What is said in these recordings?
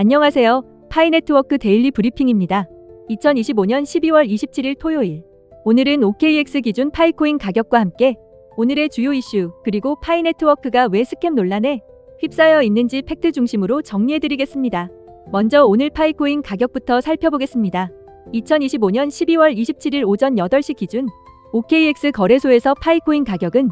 안녕하세요. 파이네트워크 데일리 브리핑입니다. 2025년 12월 27일 토요일. 오늘은 OKX 기준 파이코인 가격과 함께 오늘의 주요 이슈 그리고 파이네트워크가 왜 스캠 논란에 휩싸여 있는지 팩트 중심으로 정리해드리겠습니다. 먼저 오늘 파이코인 가격부터 살펴보겠습니다. 2025년 12월 27일 오전 8시 기준 OKX 거래소에서 파이코인 가격은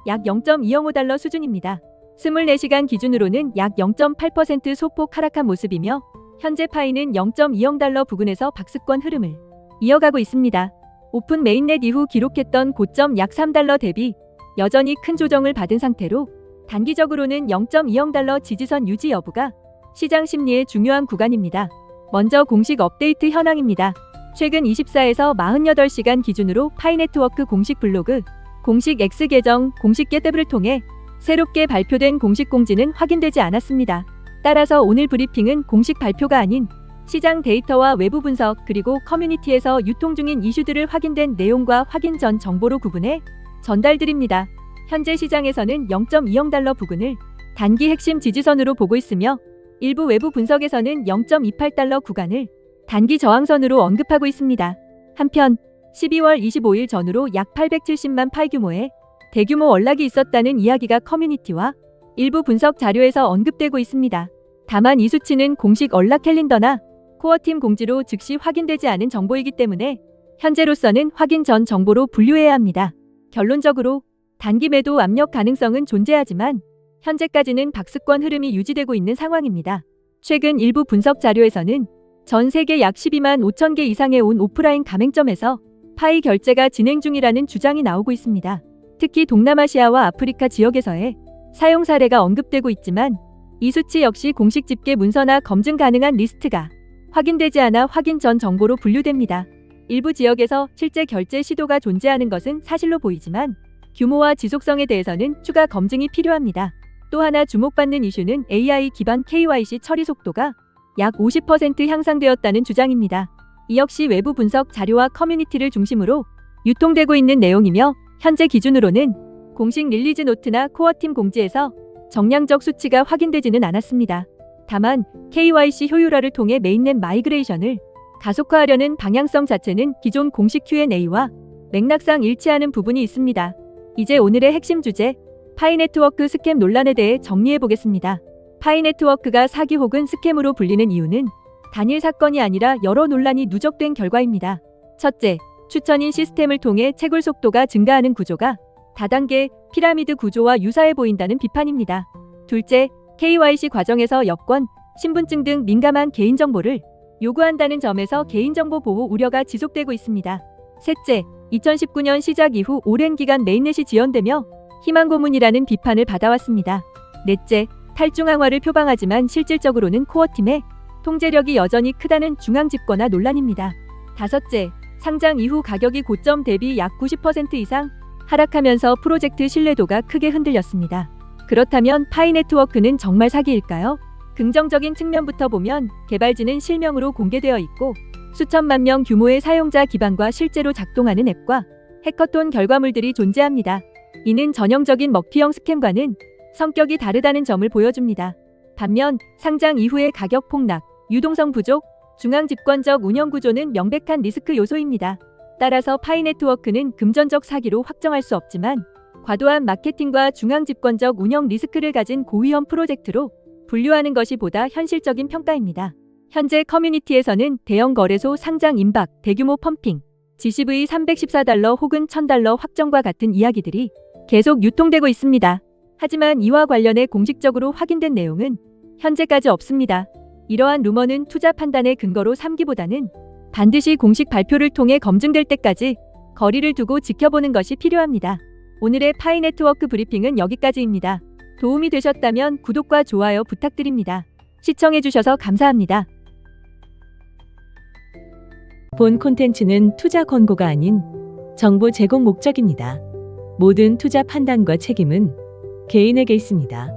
약 0.205달러 수준입니다. 24시간 기준으로는 약 0.8% 소폭 하락한 모습이며 현재 파이는 0.20달러 부근에서 박스권 흐름을 이어가고 있습니다. 오픈 메인넷 이후 기록했던 고점 약 3달러 대비 여전히 큰 조정을 받은 상태로 단기적으로는 0.20달러 지지선 유지 여부가 시장 심리의 중요한 구간입니다. 먼저 공식 업데이트 현황입니다. 최근 24에서 48시간 기준으로 파이네트워크 공식 블로그, 공식 X 계정, 공식 겟앱을 통해 새롭게 발표된 공식 공지는 확인되지 않았습니다. 따라서 오늘 브리핑은 공식 발표가 아닌 시장 데이터와 외부 분석 그리고 커뮤니티에서 유통 중인 이슈들을 확인된 내용과 확인 전 정보로 구분해 전달드립니다. 현재 시장에서는 0.20달러 부근을 단기 핵심 지지선으로 보고 있으며 일부 외부 분석에서는 0.28달러 구간을 단기 저항선으로 언급하고 있습니다. 한편 12월 25일 전후로 약 870만 파이 규모의 대규모 월락이 있었다는 이야기가 커뮤니티와 일부 분석 자료에서 언급되고 있습니다. 다만 이 수치는 공식 월락 캘린더나 코어팀 공지로 즉시 확인되지 않은 정보이기 때문에 현재로서는 확인 전 정보로 분류해야 합니다. 결론적으로 단기 매도 압력 가능성은 존재하지만 현재까지는 박스권 흐름이 유지되고 있는 상황입니다. 최근 일부 분석 자료에서는 전 세계 약 12만 5천 개 이상의 온 오프라인 가맹점에서 파이 결제가 진행 중이라는 주장이 나오고 있습니다. 특히 동남아시아와 아프리카 지역에서의 사용 사례가 언급되고 있지만 이 수치 역시 공식 집계 문서나 검증 가능한 리스트가 확인되지 않아 확인 전 정보로 분류됩니다. 일부 지역에서 실제 결제 시도가 존재하는 것은 사실로 보이지만 규모와 지속성에 대해서는 추가 검증이 필요합니다. 또 하나 주목받는 이슈는 AI 기반 KYC 처리 속도가 약 50% 향상되었다는 주장입니다. 이 역시 외부 분석 자료와 커뮤니티를 중심으로 유통되고 있는 내용이며 현재 기준으로는 공식 릴리즈 노트나 코어팀 공지에서 정량적 수치가 확인되지는 않았습니다. 다만 KYC 효율화를 통해 메인넷 마이그레이션을 가속화하려는 방향성 자체는 기존 공식 Q&A와 맥락상 일치하는 부분이 있습니다. 이제 오늘의 핵심 주제, 파이네트워크 스캠 논란에 대해 정리해 보겠습니다. 파이네트워크가 사기 혹은 스캠으로 불리는 이유는 단일 사건이 아니라 여러 논란이 누적된 결과입니다. 첫째, 추천인 시스템을 통해 채굴 속도가 증가하는 구조가 다단계 피라미드 구조와 유사해 보인다는 비판입니다. 둘째, KYC 과정에서 여권, 신분증 등 민감한 개인정보를 요구한다는 점에서 개인정보 보호 우려가 지속되고 있습니다. 셋째, 2019년 시작 이후 오랜 기간 메인넷이 지연되며 희망 고문이라는 비판을 받아왔습니다. 넷째, 탈중앙화를 표방하지만 실질적으로는 코어팀의 통제력이 여전히 크다는 중앙 집권화 논란입니다. 다섯째, 상장 이후 가격이 고점 대비 약 90% 이상 하락하면서 프로젝트 신뢰도가 크게 흔들렸습니다. 그렇다면 파이네트워크는 정말 사기일까요? 긍정적인 측면부터 보면 개발진은 실명으로 공개되어 있고 수천만 명 규모의 사용자 기반과 실제로 작동하는 앱과 해커톤 결과물들이 존재합니다. 이는 전형적인 먹튀형 스캠과는 성격이 다르다는 점을 보여줍니다. 반면 상장 이후의 가격 폭락, 유동성 부족, 중앙 집권적 운영 구조는 명백한 리스크 요소입니다. 따라서 파이네트워크는 금전적 사기로 확정할 수 없지만 과도한 마케팅과 중앙 집권적 운영 리스크를 가진 고위험 프로젝트로 분류하는 것이 보다 현실적인 평가입니다. 현재 커뮤니티에서는 대형 거래소 상장 임박, 대규모 펌핑, GCV 314달러 혹은 1000달러 확정과 같은 이야기들이 계속 유통되고 있습니다. 하지만 이와 관련해 공식적으로 확인된 내용은 현재까지 없습니다. 이러한 루머는 투자 판단의 근거로 삼기보다는 반드시 공식 발표를 통해 검증될 때까지 거리를 두고 지켜보는 것이 필요합니다. 오늘의 파이네트워크 브리핑은 여기까지입니다. 도움이 되셨다면 구독과 좋아요 부탁드립니다. 시청해주셔서 감사합니다. 본 콘텐츠는 투자 권고가 아닌 정보 제공 목적입니다. 모든 투자 판단과 책임은 개인에게 있습니다.